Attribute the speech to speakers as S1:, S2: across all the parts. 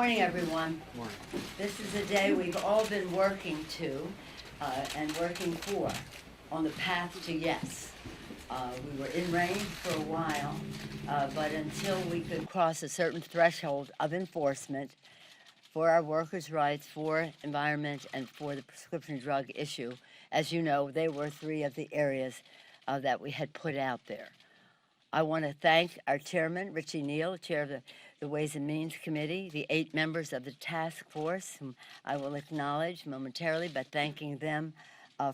S1: morning, everyone.
S2: Good morning.
S1: This is a day we've all been working to and working for on the path to yes. We were in rain for a while, but until we could cross a certain threshold of enforcement for our workers' rights, for environment, and for the prescription drug issue, as you know, they were three of the areas that we had put out there. I want to thank our chairman, Richie Neal, chair of the Ways and Means Committee, the 8 members of the task force, whom I will acknowledge momentarily, but thanking them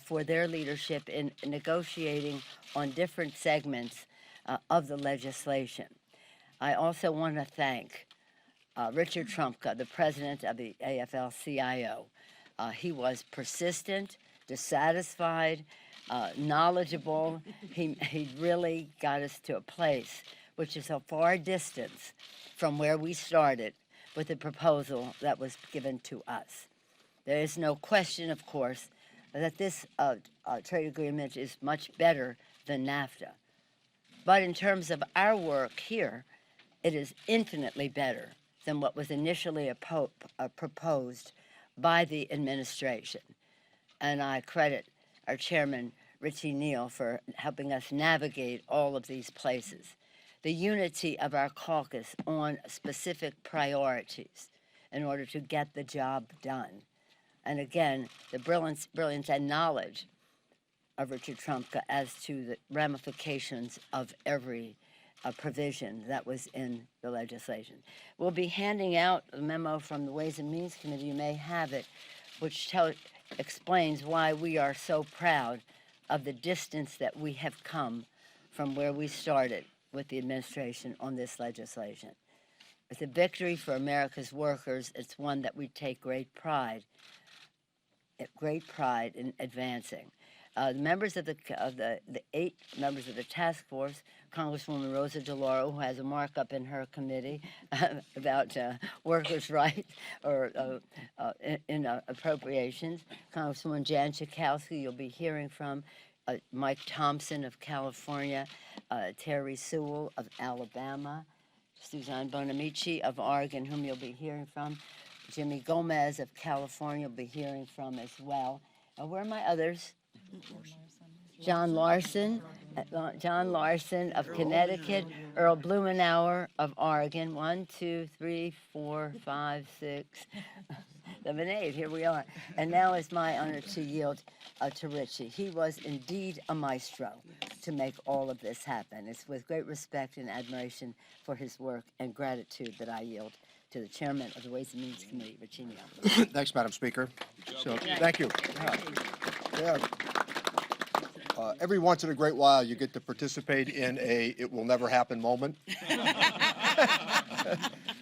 S1: for their leadership in negotiating on different segments of the legislation. I also want to thank Richard Trumka, the president of the AFL-CIO. He was persistent, dissatisfied, knowledgeable. He really got us to a place which is a far distance from where we started with the proposal that was given to us. There is no question, of course, that this trade agreement is much better than NAFTA. But in terms of our work here, it is infinitely better than what was initially proposed by the administration. And I credit our chairman, Richie Neal, for helping us navigate all of these places. The unity of our caucus on specific priorities in order to get the job done. And again, the brilliance and knowledge of Richard Trumka as to the ramifications of every provision that was in the legislation. We'll be handing out a memo from the Ways and Means Committee, you may have it, which explains why we are so proud of the distance that we have come from where we started with the administration on this legislation. It's a victory for America's workers. It's one that we take great pride in advancing. The members of the 8 members of the task force, Congresswoman Rosa DeLauro, who has a markup in her committee about workers' rights or in appropriations, Congresswoman Jan Schakowsky, you'll be hearing from, Mike Thompson of California, Terry Sewell of Alabama, Suzanne Bonamici of Oregon, whom you'll be hearing from, Jimmy Gomez of California you'll be hearing from as well. Where are my others? John Larson of Connecticut, Earl Blumenauer of Oregon. 1, 2, 3, 4, 5, 6, 7, 8. Here we are. And now it's my honor to yield to Richie. He was indeed a maestro to make all of this happen. It's with great respect and admiration for his work and gratitude that I yield to the chairman of the Ways and Means Committee, Richie Neal.
S3: Thanks, Madam Speaker. Thank you. Yeah. Every once in a great while, you get to participate in a "it will never happen" moment,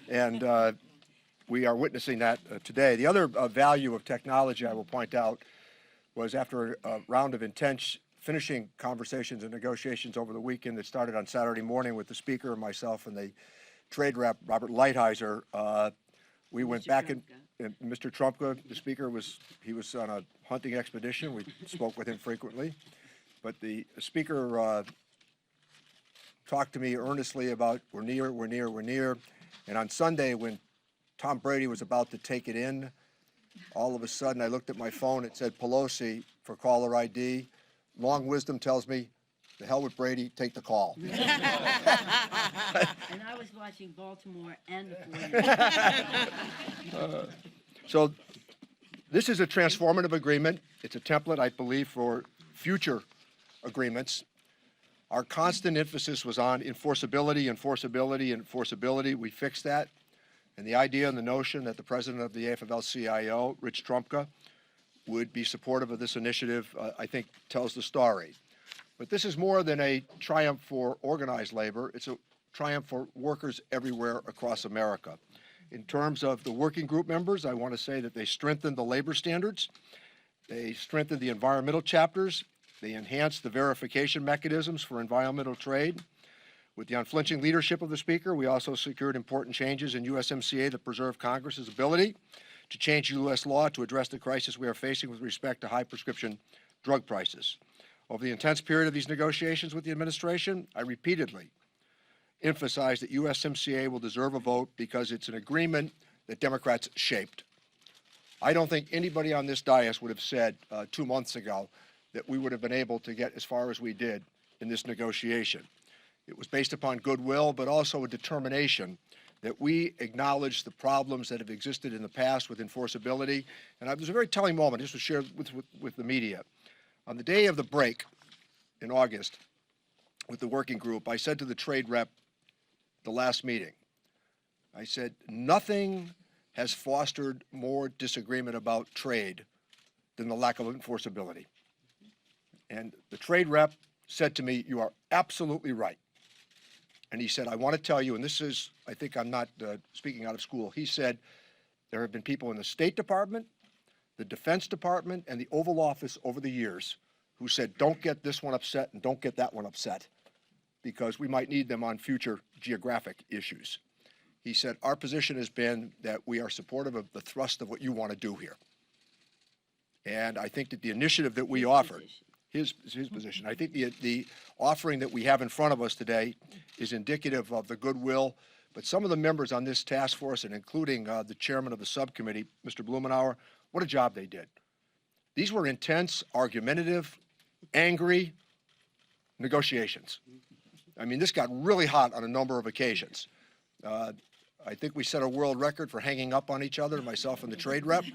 S3: and we are witnessing that today. The other value of technology, I will point out, was after a round of intense finishing conversations and negotiations over the weekend that started on Saturday morning with the Speaker and myself and the Trade Rep, Robert Lighthizer, we went back and Mr. Trumka, the Speaker, was on a hunting expedition. We spoke with him frequently. But the Speaker talked to me earnestly about we're near. And on Sunday, when Tom Brady was about to take it in, all of a sudden I looked at my phone. It said Pelosi for caller ID. Long wisdom tells me, the hell with Brady, take the call.
S1: And I was watching Baltimore and the 49ers.
S3: So this is a transformative agreement. It's a template, I believe, for future agreements. Our constant emphasis was on enforceability. We fixed that. And the idea and the notion that the president of the AFL-CIO, Rich Trumka, would be supportive of this initiative, I think, tells the story. But this is more than a triumph for organized labor. It's a triumph for workers everywhere across America. In terms of the working group members, I want to say that they strengthened the labor standards. They strengthened the environmental chapters. They enhanced the verification mechanisms for environmental trade. With the unflinching leadership of the Speaker, we also secured important changes in USMCA that preserve Congress's ability to change U.S. law to address the crisis we are facing with respect to high prescription drug prices. Over the intense period of these negotiations with the administration, I repeatedly emphasized that USMCA will deserve a vote because it's an agreement that Democrats shaped. I don't think anybody on this dais would have said 2 months ago that we would have been able to get as far as we did in this negotiation. It was based upon goodwill, but also a determination that we acknowledge the problems that have existed in the past with enforceability. And it was a very telling moment, just to share with the media. On the day of the break in August with the working group, I said to the trade rep the last meeting, I said, nothing has fostered more disagreement about trade than the lack of enforceability. And the trade rep said to me, you are absolutely right. And he said, I want to tell you, and this is, I think I'm not speaking out of school, he said, there have been people in the State Department, the Defense Department, and the Oval Office over the years who said, don't get this one upset and don't get that one upset, because we might need them on future geographic issues. He said, our position has been that we are supportive of the thrust of what you want to do here. And I think that the initiative that we offered, his position, I think the offering that we have in front of us today is indicative of the goodwill. But some of the members on this task force, and including the chairman of the subcommittee, Mr. Blumenauer, what a job they did. These were intense, argumentative, angry negotiations. I mean, this got really hot on a number of occasions. I think we set a world record for hanging up on each other, myself and the trade rep.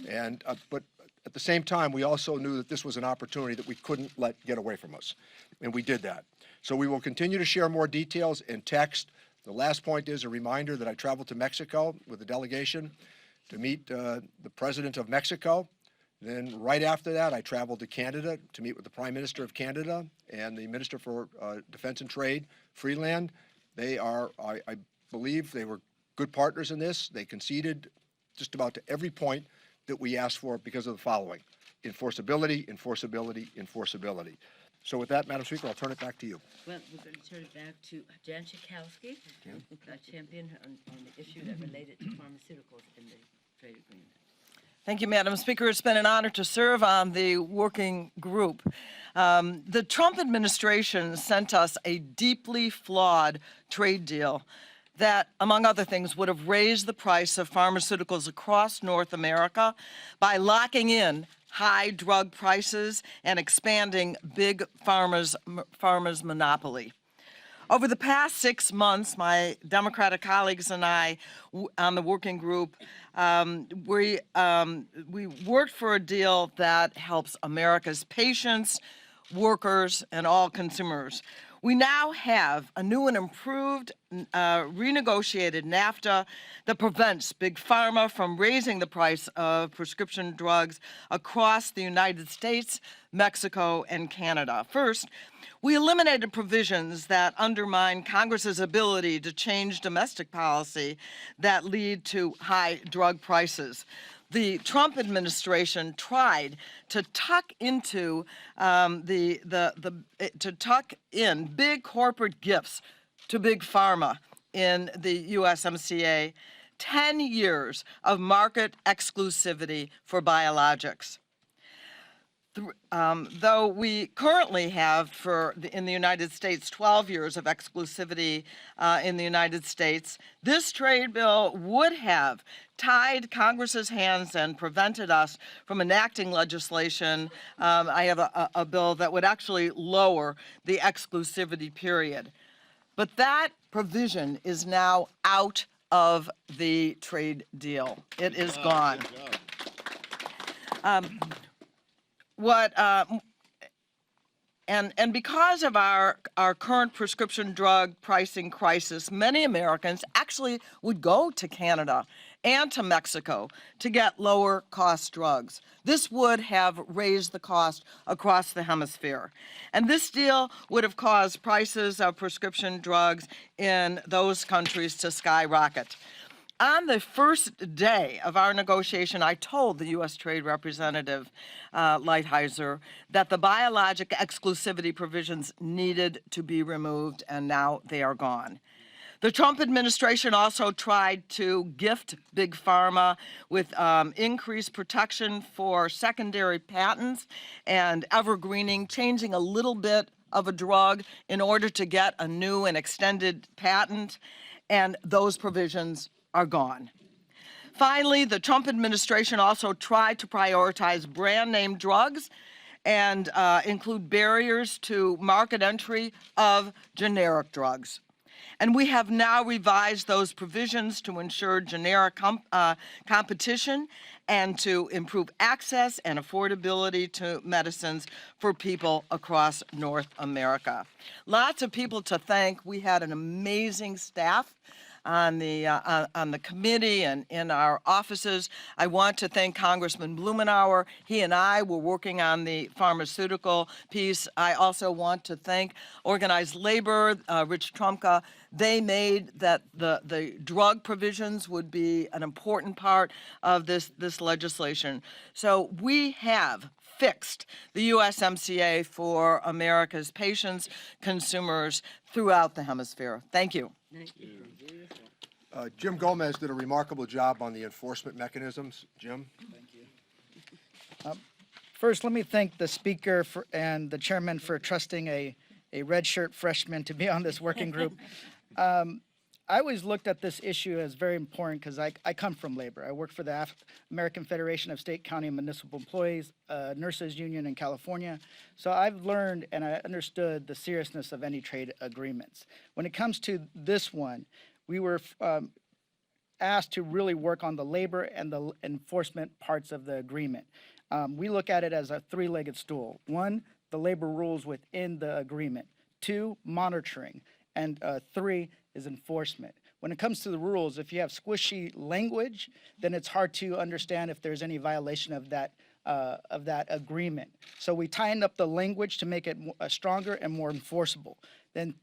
S3: And but at the same time, we also knew that this was an opportunity that we couldn't let get away from us, and we did that. So we will continue to share more details in text. The last point is a reminder that I traveled to Mexico with a delegation to meet the President of Mexico. Then right after that, I traveled to Canada to meet with the Prime Minister of Canada and the Minister for Defense and Trade, Freeland. They are, I believe, they were good partners in this. They conceded just about to every point that we asked for because of the following: enforceability, enforceability, enforceability. So with that, Madam Speaker, I'll turn it back to you.
S1: Well, we're going to turn it back to Jan Schakowsky, champion on the issue that related to pharmaceuticals in the trade agreement.
S2: Thank you, Madam Speaker. It's been an honor to serve on the working group. The Trump administration sent us a deeply flawed trade deal that, among other things, would have raised the price of pharmaceuticals across North America by locking in high drug prices and expanding big pharma's monopoly. Over the past 6 months, my Democratic colleagues and I on the working group, we worked for a deal that helps America's patients, workers, and all consumers. We now have a new and improved renegotiated NAFTA that prevents Big Pharma from raising the price of prescription drugs across the United States, Mexico, and Canada. First, we eliminated provisions that undermine Congress's ability to change domestic policy that lead to high drug prices. The Trump administration tried to tuck into tuck in big corporate gifts to Big Pharma in the USMCA, 10 years of market exclusivity for biologics. Though we currently have in the United States 12 years of exclusivity in the United States, this trade bill would have tied Congress's hands and prevented us from enacting legislation. I have a bill that would actually lower the exclusivity period. But that provision is now out of the trade deal. It is gone. And because of our current prescription drug pricing crisis, many Americans actually would go to Canada and to Mexico to get lower cost drugs. This would have raised the cost across the hemisphere. And this deal would have caused prices of prescription drugs in those countries to skyrocket. On the first day of our negotiation, I told the U.S. Trade Representative Lighthizer that the biologic exclusivity provisions needed to be removed, and now they are gone. The Trump administration also tried to gift Big Pharma with increased protection for secondary patents and evergreening, changing a little bit of a drug in order to get a new and extended patent, and those provisions are gone. Finally, the Trump administration also tried to prioritize brand name drugs and include barriers to market entry of generic drugs. And we have now revised those provisions to ensure generic competition and to improve access and affordability to medicines for people across North America. Lots of people to thank. We had an amazing staff on the committee and in our offices. I want to thank Congressman Blumenauer. He and I were working on the pharmaceutical piece. I also want to thank organized labor, Rich Trumka. They made that the drug provisions would be an important part of this legislation. So we have fixed the USMCA for America's patients, consumers throughout the hemisphere. Thank you.
S3: Jim Gomez did a remarkable job on the enforcement mechanisms. Jim?
S4: Thank you. First, let me thank the speaker and the chairman for trusting a red shirt freshman to be on this working group. I always looked at this issue as very important because I come from labor. I work for the American Federation of State, County, and Municipal Employees, Nurses Union in California. So I've learned and I understood the seriousness of any trade agreements. When it comes to this one, we were asked to really work on the labor and the enforcement parts of the agreement. We look at it as a three-legged stool. One, the labor rules within the agreement. Two, monitoring. And three is enforcement. When it comes to the rules, if you have squishy language, then it's hard to understand if there's any violation of that agreement. So we tightened up the language to make it stronger and more enforceable. Then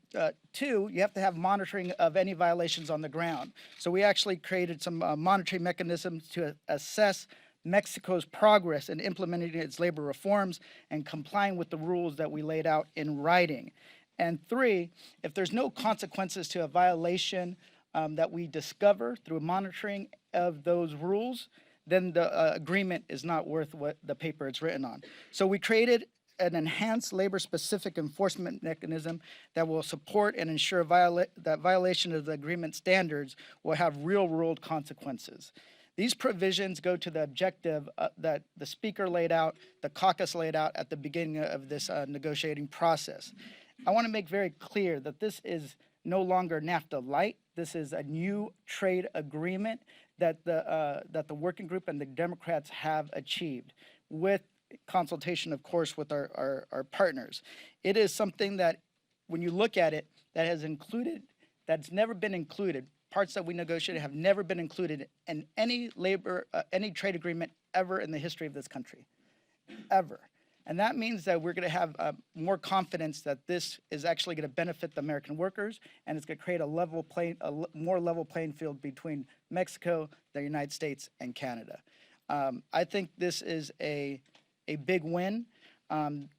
S4: two, you have to have monitoring of any violations on the ground. So we actually created some monitoring mechanisms to assess Mexico's progress in implementing its labor reforms and complying with the rules that we laid out in writing. And three, if there's no consequences to a violation that we discover through monitoring of those rules, then the agreement is not worth what the paper it's written on. So we created an enhanced labor-specific enforcement mechanism that will support and ensure that violation of the agreement standards will have real-world consequences. These provisions go to the objective that the speaker laid out, the caucus laid out at the beginning of this negotiating process. I want to make very clear that this is no longer NAFTA light. This is a new trade agreement that the working group and the Democrats have achieved with consultation, of course, with our partners. It is something that, when you look at it, that's never been included. Parts that we negotiated have never been included in any trade agreement ever in the history of this country, ever. And that means that we're going to have more confidence that this is actually going to benefit the American workers, and it's going to create a more level playing field between Mexico, the United States, and Canada. I think this is a big win.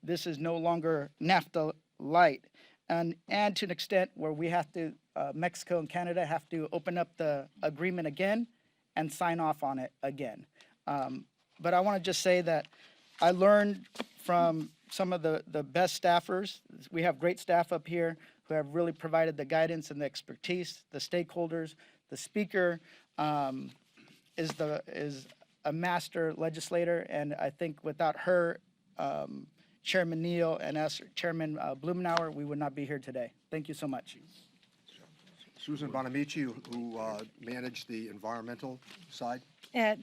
S4: This is no longer NAFTA light, and to an extent where we have to, Mexico and Canada have to open up the agreement again and sign off on it again. But I want to just say that I learned from some of the best staffers. We have great staff up here who have really provided the guidance and the expertise, the stakeholders. The speaker is a master legislator, and I think without her, Chairman Neal, and us, Chairman Blumenauer, we would not be here today. Thank you so much.
S3: Susan Bonamici, who managed the environmental side.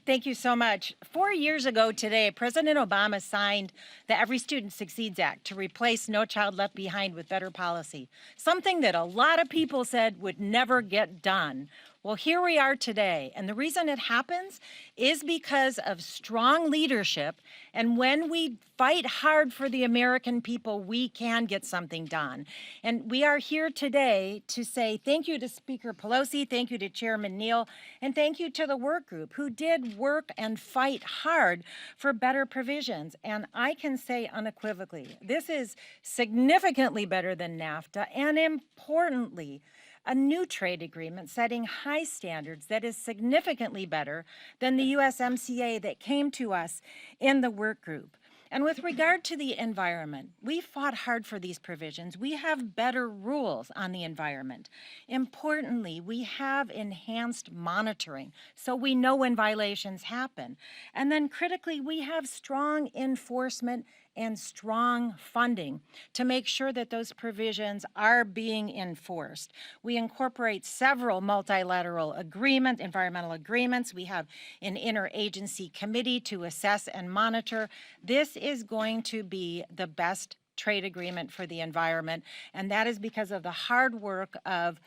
S5: Thank you so much. 4 years ago today, President Obama signed the Every Student Succeeds Act to replace No Child Left Behind with better policy, something that a lot of people said would never get done. Well, here we are today, and the reason it happens is because of strong leadership, and when we fight hard for the American people, we can get something done. And we are here today to say thank you to Speaker Pelosi, thank you to Chairman Neal, and thank you to the work group who did work and fight hard for better provisions. And I can say unequivocally, this is significantly better than NAFTA, and importantly, a new trade agreement setting high standards that is significantly better than the USMCA that came to us in the work group. And with regard to the environment, we fought hard for these provisions. We have better rules on the environment. Importantly, we have enhanced monitoring so we know when violations happen. And then critically, we have strong enforcement and strong funding to make sure that those provisions are being enforced. We incorporate several multilateral environmental agreements. We have an interagency committee to assess and monitor. This is going to be the best trade agreement for the environment, and that is because of the hard work of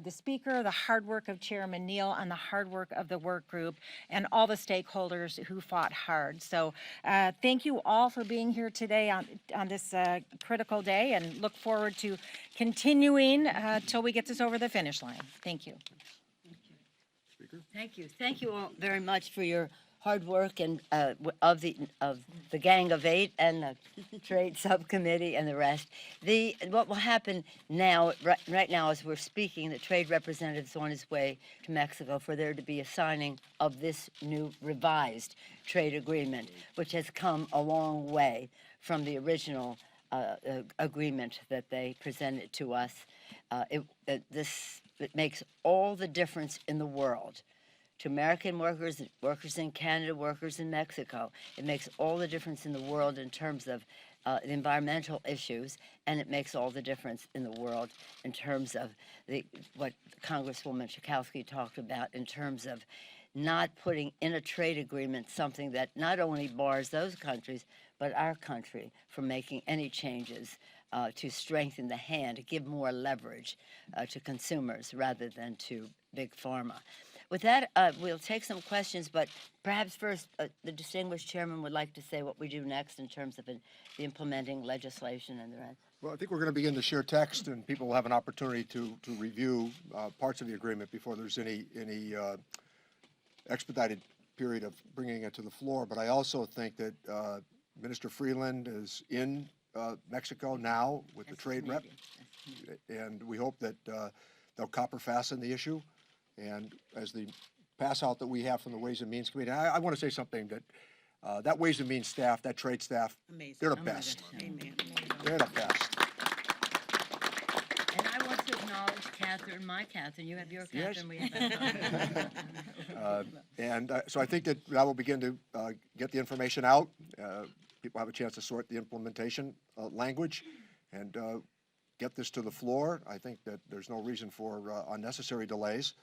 S5: the Speaker, the hard work of Chairman Neal, and the hard work of the work group, and all the stakeholders who fought hard. So thank you all for being here today on this critical day, and look forward to continuing till we get this over the finish line. Thank you.
S1: Thank you. Thank you all very much for your hard work and of the Gang of Eight and the Trade Subcommittee and the rest. What will happen now, right now as we're speaking, the trade representative is on his way to Mexico for there to be a signing of this new revised trade agreement, which has come a long way from the original agreement that they presented to us. It makes all the difference in the world to American workers, workers in Canada, workers in Mexico. It makes all the difference in the world in terms of the environmental issues, and it makes all the difference in the world in terms of what Congresswoman Schakowsky talked about in terms of not putting in a trade agreement something that not only bars those countries, but our country from making any changes to strengthen the hand, to give more leverage to consumers rather than to big pharma. With that, we'll take some questions, but perhaps first the distinguished chairman would like to say what we do next in terms of the implementing legislation and the rest.
S3: Well, I think we're going to begin to share text, and people will have an opportunity to review parts of the agreement before there's any expedited period of bringing it to the floor. But I also think that Minister Freeland is in Mexico now with the trade rep, and we hope that they'll copper fasten the issue. And as the pass out that we have from the Ways and Means Committee, I want to say something that that Ways and Means staff, that trade staff,
S6: Amazing.
S3: they're the best.
S6: Amen.
S3: They're the best.
S1: And I want to acknowledge Catherine, my Catherine. You have your Catherine, we have our
S3: So I think that will begin to get the information out. People have a chance to sort the implementation language and get this to the floor. I think that there's no reason for unnecessary delays,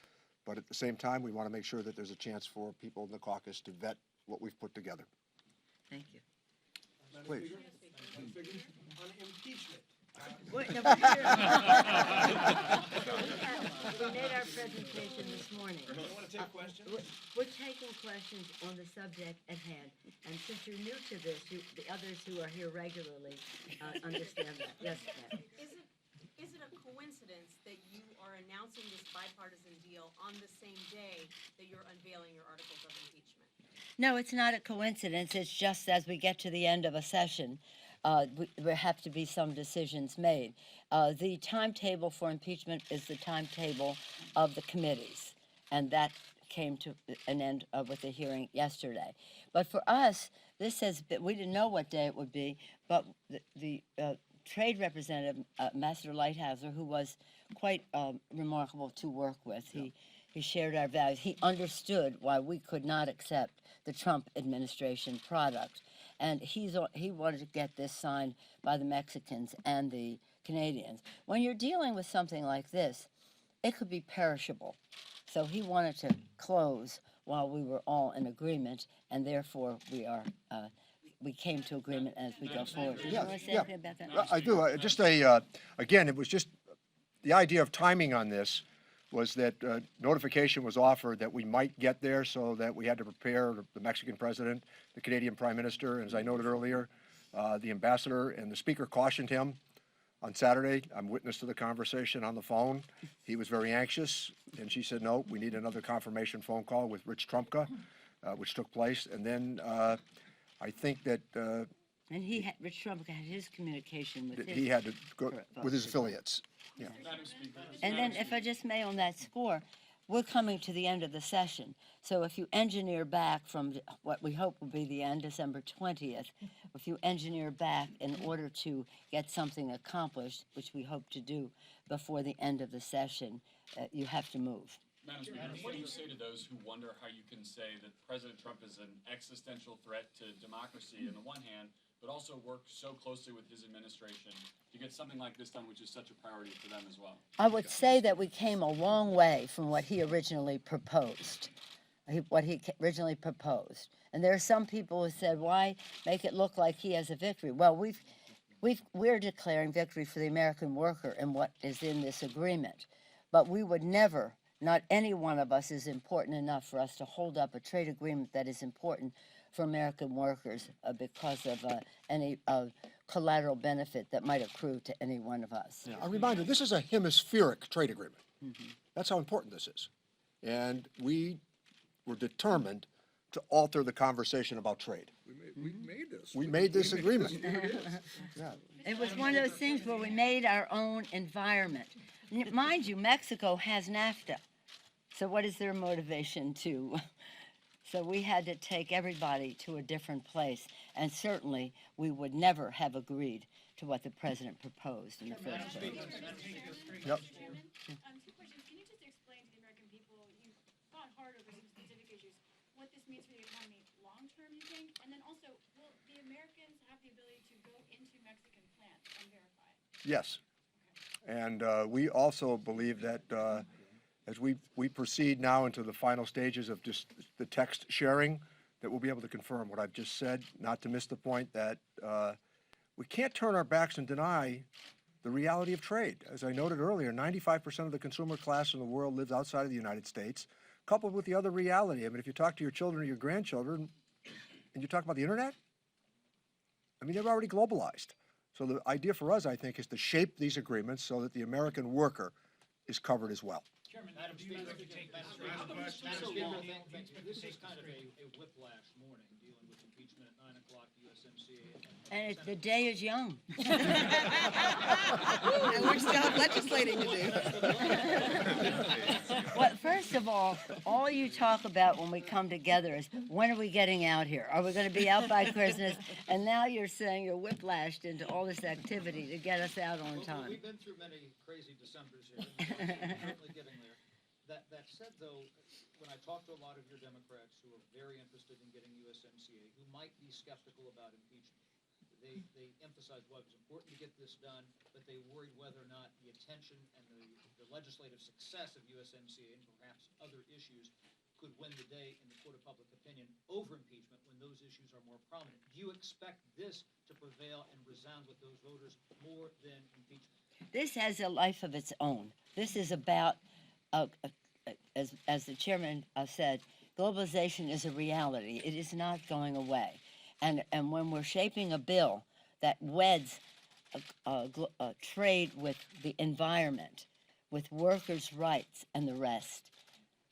S3: but at the same time, we want to make sure that there's a chance for people in the caucus to vet what we've put together.
S1: Thank you.
S3: Please.
S7: On impeachment.
S1: We made our presentation this morning.
S7: You want to take questions?
S1: We're taking questions on the subject at hand, and since you're new to this, the others who are here regularly understand that. Yes, ma'am.
S8: Is it a coincidence that you are announcing this bipartisan deal on the same day that you're unveiling your articles of impeachment?
S1: No, it's not a coincidence. It's just as we get to the end of a session, there have to be some decisions made. The timetable for impeachment is the timetable of the committees, and that came to an end with the hearing yesterday. But for us, this has been, we didn't know what day it would be, but the trade representative, Ambassador Lighthouser, who was quite remarkable to work with, he shared our values. He understood why we could not accept the Trump administration product. And he wanted to get this signed by the Mexicans and the Canadians. When you're dealing with something like this, it could be perishable. So he wanted to close while we were all in agreement, and therefore we came to agreement as we go forward. Did you want to say anything about that?
S3: I do. Again, it was just the idea of timing on this was that notification was offered that we might get there, so that we had to prepare the Mexican president, the Canadian prime minister, and as I noted earlier, the ambassador and the speaker cautioned him on Saturday. I'm witness to the conversation on the phone. He was very anxious, and she said, no, we need another confirmation phone call with Rich Trumka, which took place. And then I think that
S1: And Rich Trump had his communication with
S3: he had to go with his affiliates. Yeah.
S1: And then, if I just may, on that score, we're coming to the end of the session. So if you engineer back from what we hope will be the end, December 20th, if you engineer back in order to get something accomplished, which we hope to do before the end of the session, you have to move.
S6: Madam Speaker, what do you say to those who wonder how you can say that President Trump is an existential threat to democracy on the one hand, but also work so closely with his administration to get something like this done, which is such a priority for them as well?
S1: I would say that we came a long way from what he originally proposed. And there are some people who said, why make it look like he has a victory? Well, we're declaring victory for the American worker in what is in this agreement. But we would never, not any one of us is important enough for us to hold up a trade agreement that is important for American workers because of any collateral benefit that might accrue to any one of us.
S3: A reminder, this is a hemispheric trade agreement. That's how important this is. And we were determined to alter the conversation about trade.
S9: We made this.
S3: We made this agreement. Yeah.
S1: It was one of those things where we made our own environment. Mind you, Mexico has NAFTA. So what is their motivation to? So we had to take everybody to a different place. And certainly, we would never have agreed to what the president proposed in the first place.
S3: Yep.
S10: Two questions. Can you just explain to the American people, you've fought hard over some specific issues, what this means for the economy long-term, you think? And then also, will the Americans have the ability to go into Mexican plants and verify it?
S3: Yes. And we also believe that as we proceed now into the final stages of just the text sharing, that we'll be able to confirm what I've just said, not to miss the point that we can't turn our backs and deny the reality of trade. As I noted earlier, 95% of the consumer class in the world lives outside of the United States, coupled with the other reality. I mean, if you talk to your children or your grandchildren, and you talk about the internet, I mean, they're already globalized. So the idea for us, I think, is to shape these agreements so that the American worker is covered as well.
S11: Madam Speaker, this is kind of a whiplash morning dealing with impeachment at 9 o'clock, USMCA.
S1: And the day is young.
S2: And we still have legislating to do.
S1: Well, first of all you talk about when we come together is, when are we getting out here? Are we going to be out by Christmas? And now you're saying you're whiplashed into all this activity to get us out on time.
S11: We've been through many crazy Decembers here. We're certainly getting there. That said, though, when I talk to a lot of your Democrats who are very interested in getting USMCA, who might be skeptical about impeachment, they emphasize why it was important to get this done, but they worried whether or not the attention and the legislative success of USMCA and perhaps other issues could win the day in the court of public opinion over impeachment when those issues are more prominent. Do you expect this to prevail and resound with those voters more than impeachment?
S1: This has a life of its own. This is about, as the chairman said, globalization is a reality. It is not going away. And when we're shaping a bill that weds trade with the environment, with workers' rights and the rest,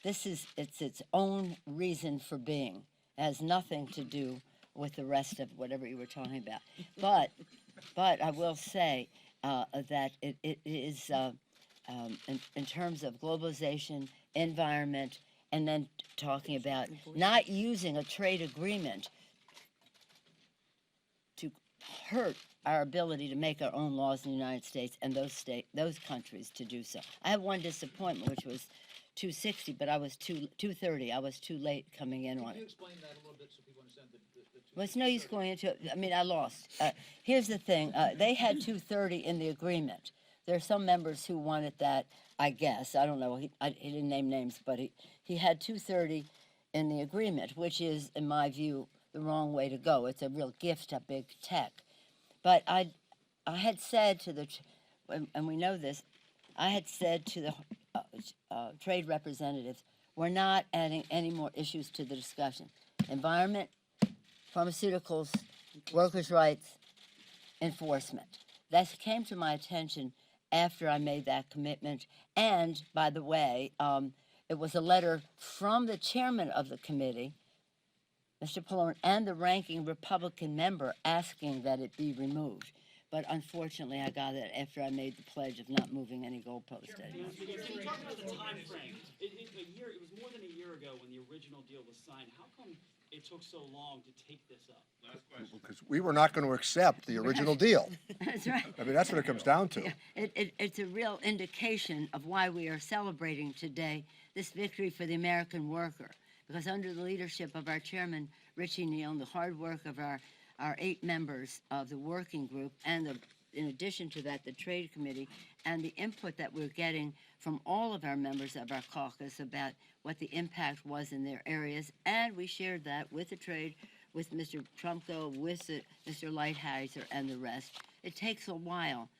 S1: it's its own reason for being. It has nothing to do with the rest of whatever you were talking about. But I will say that it is, in terms of globalization, environment, and then talking about not using a trade agreement to hurt our ability to make our own laws in the United States and those countries to do so. I have one disappointment, which was 260, but I was 230. I was too late coming in on
S11: Can you
S1: it.
S11: explain that a little bit so people understand the
S1: Well, it's no use going into it. I mean, I lost. Here's the thing. They had 230 in the agreement. There are some members who wanted that, I guess. I don't know. He didn't name names, but he had 230 in the agreement, which is, in my view, the wrong way to go. It's a real gift to big tech. But I had said to and we know this, I had said to the trade representatives, we're not adding any more issues to the discussion. Environment, pharmaceuticals, workers' rights, enforcement. That came to my attention after I made that commitment. And, by the way, it was a letter from the chairman of the committee, Mr. Pallone, and the ranking Republican member asking that it be removed. but unfortunately, I got it after I made the pledge of not moving any goalpost anymore.
S9: Can you talk about the time frame? It was more than a year ago when the original deal was signed. How come it took so long to take this up?
S3: Because we were not going to accept the original deal.
S1: That's right.
S3: I mean, that's what it comes down to.
S1: It's a real indication of why we are celebrating today this victory for the American worker. Because under the leadership of our chairman, Richie Neal, and the hard work of our 8 members of the working group, and in addition to that, the Trade Committee, and the input that we're getting from all of our members of our caucus about what the impact was in their areas, and we shared that with the trade, with Mr. Trumko, with Mr. Lighthizer, and the rest. It takes a while,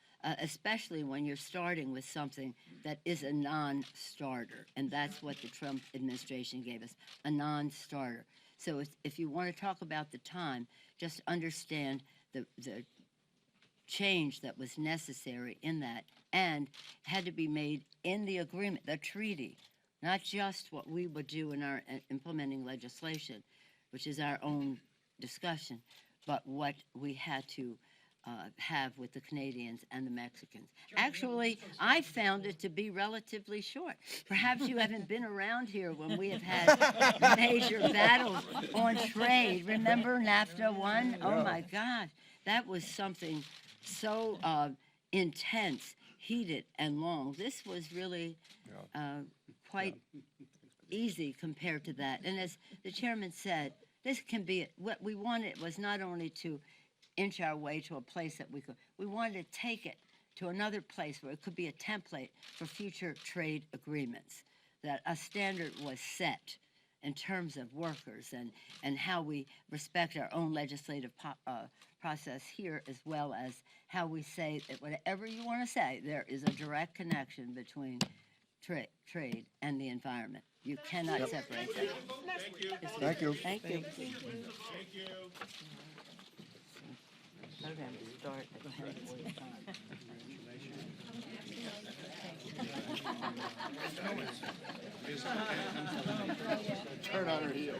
S1: especially when you're starting with something that is a non-starter, and that's what the Trump administration gave us, a non-starter. So if you want to talk about the time, just understand the change that was necessary in that and had to be made in the agreement, the treaty, not just what we would do in our implementing legislation, which is our own discussion, but what we had to have with the Canadians and the Mexicans. Actually, I found it to be relatively short. Perhaps you haven't been around here when we have had major battles on trade. Remember NAFTA 1? Oh my God, that was something so intense, heated, and long. This was really quite easy compared to that. And as the chairman said, this can be, what we wanted was not only to inch our way to a place that we wanted to take it to another place where it could be a template for future trade agreements, that a standard was set in terms of workers and how we respect our own legislative process here, as well as how we say that whatever you want to say, there is a direct connection between trade and the environment. You cannot separate them.
S3: Thank you.
S1: Thank you.
S7: Thank you.
S1: Program to start at 10:45.
S3: Turn on her heel.